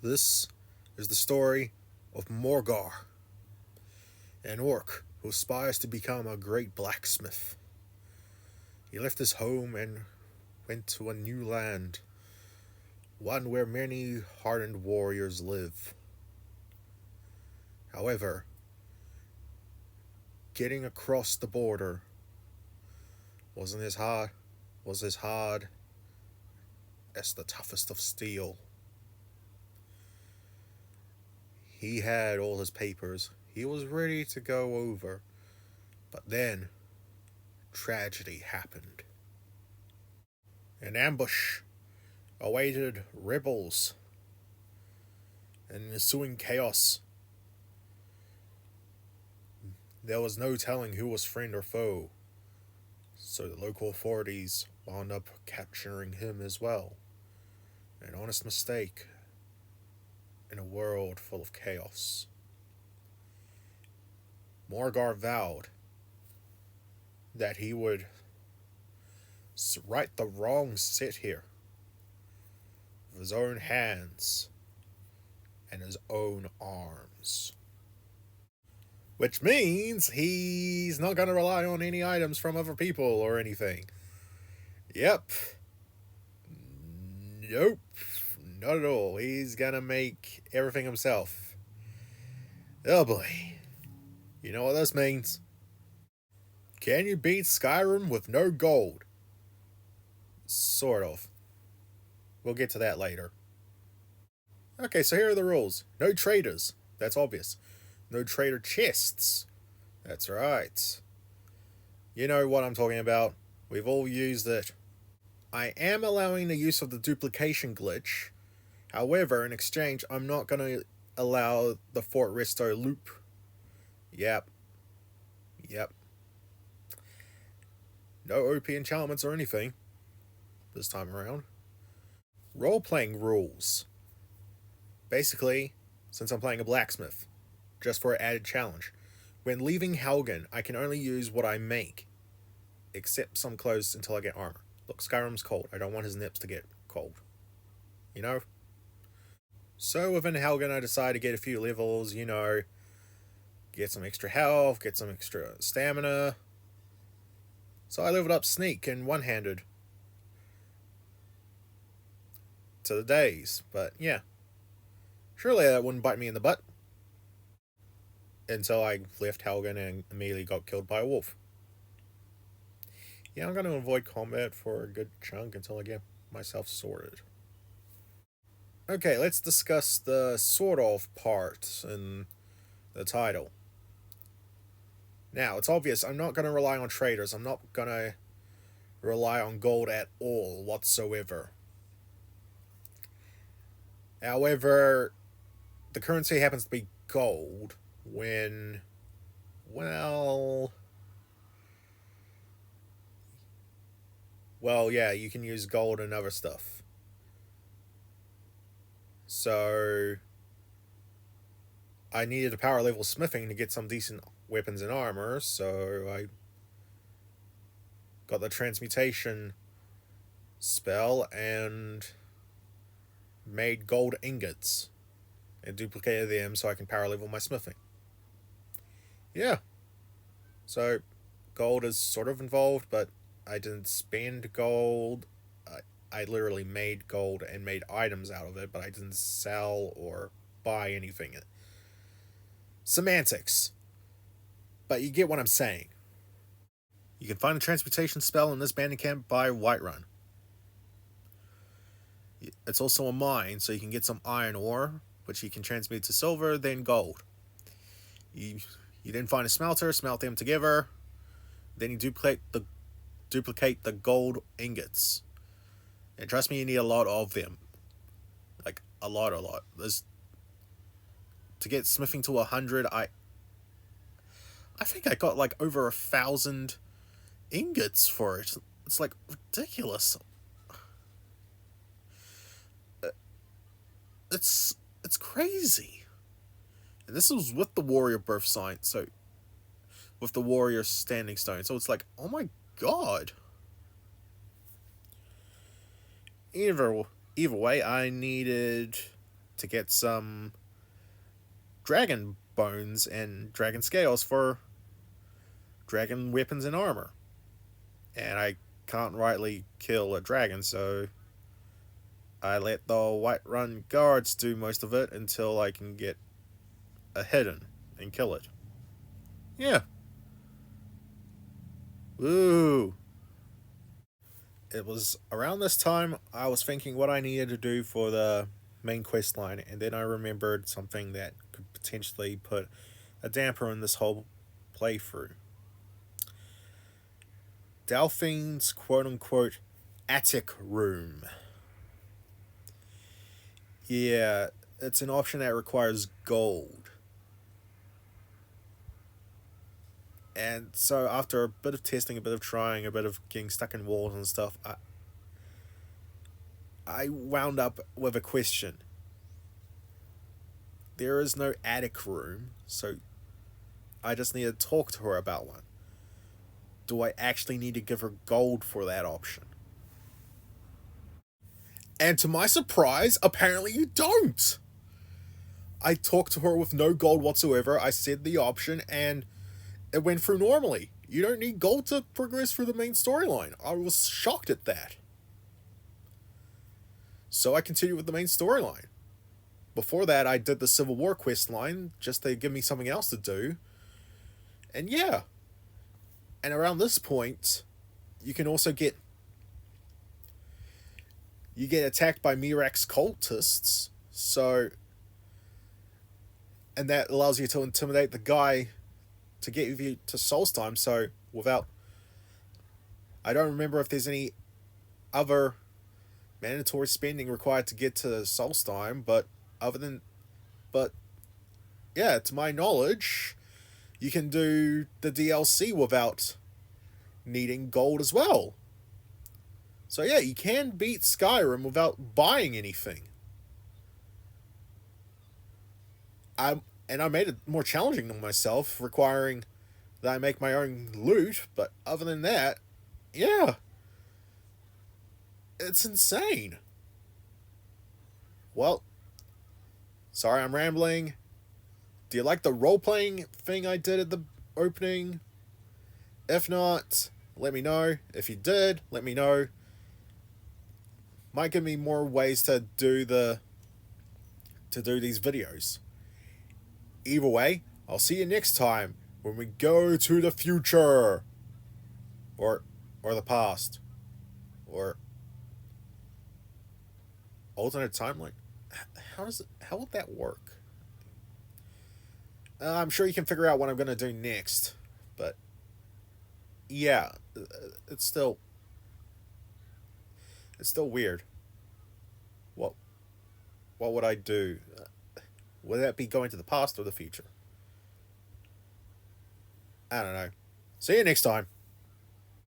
This is the story of Morgar, an orc who aspires to become a great blacksmith. He left his home and went to a new land, one where many hardened warriors live. However, getting across the border wasn't as hard was as hard as the toughest of steel. He had all his papers. He was ready to go over. But then, tragedy happened. An ambush awaited rebels and ensuing chaos. There was no telling who was friend or foe, so the local authorities wound up capturing him as well. An honest mistake in a world full of chaos. Morgar vowed that he would right the wrongs set here with his own hands and his own arms. Which means he's not going to rely on any items from other people or anything. Yep. Nope. Not at all. He's going to make everything himself. Oh boy. You know what this means? Can you beat Skyrim with no gold? Sort of. We'll get to that later. Okay, so here are the rules. No traders. That's obvious. No trader chests. That's right. You know what I'm talking about. We've all used it. I am allowing the use of the duplication glitch. However, in exchange, I'm not going to allow the Fort Resto loop. Yep. No OP enchantments or anything this time around. Role-playing rules. Basically, since I'm playing a blacksmith, just for an added challenge, when leaving Helgen, I can only use what I make, except some clothes until I get armor. Look, Skyrim's cold. I don't want his nips to get cold. You know? So within Helgen, I decided to get a few levels, get some extra health, get some extra stamina. So I leveled up Sneak and One-Handed to the days, but yeah. Surely that wouldn't bite me in the butt. Until I left Helgen and immediately got killed by a wolf. Yeah, I'm going to avoid combat for a good chunk until I get myself sorted. Okay, let's discuss the sort of part in the title. Now, it's obvious I'm not going to rely on traders. I'm not going to rely on gold at all whatsoever. However, the currency happens to be gold when, well, yeah, you can use gold and other stuff. So I needed a power level smithing to get some decent weapons and armor, so I got the transmutation spell and made gold ingots and duplicated them so I can power level my smithing. Yeah. So gold is sort of involved, but I didn't spend gold. I literally made gold and made items out of it, but I didn't sell or buy anything. Semantics. But you get what I'm saying. You can find the transmutation spell in this bandit camp by Whiterun. It's also a mine, so you can get some iron ore, which you can transmute to silver, then gold. You then find a smelter, smelt them together, then you duplicate the gold ingots. And trust me, you need a lot of them. Like, a lot. To get smithing to 100, I think I got like over 1,000 ingots for it. It's like ridiculous. It's crazy. And this was with the warrior birth sign, so with the warrior standing stone. So it's like, oh my god. Either way, I needed to get some dragon bones and dragon scales for dragon weapons and armor. And I can't rightly kill a dragon, so I let the Whiterun guards do most of it until I can get a hidden and kill it. Yeah. Woo! It was around this time I was thinking what I needed to do for the main quest line, and then I remembered something that could potentially put a damper on this whole playthrough. Delphine's quote unquote attic room. Yeah, it's an option that requires gold. And so after a bit of testing, a bit of trying, a bit of getting stuck in walls and stuff, I wound up with a question. There is no attic room, so I just need to talk to her about one. Do I actually need to give her gold for that option? And to my surprise, apparently you don't. I talked to her with no gold whatsoever. I said the option, and it went through normally. You don't need gold to progress through the main storyline. I was shocked at that. So I continued with the main storyline. Before that, I did the Civil War quest line just to give me something else to do. And yeah. And around this point, you can also get attacked by Mirak's cultists. So, and that allows you to intimidate the guy to get you to Solstheim. So I don't remember if there's any other mandatory spending required to get to Solstheim, but yeah, to my knowledge, you can do the DLC without needing gold as well. So yeah, you can beat Skyrim without buying anything. I made it more challenging on myself, requiring that I make my own loot, but other than that, yeah. It's insane. Well, sorry I'm rambling. Do you like the role-playing thing I did at the opening? If not, let me know. If you did, let me know. Might give me more ways to do these videos. Either way, I'll see you next time when we go to the future. Or the past. Or alternate timeline. How would that work? I'm sure you can figure out what I'm going to do next. But yeah, it's still weird. What would I do? Would that be going to the past or the future? I don't know. See you next time.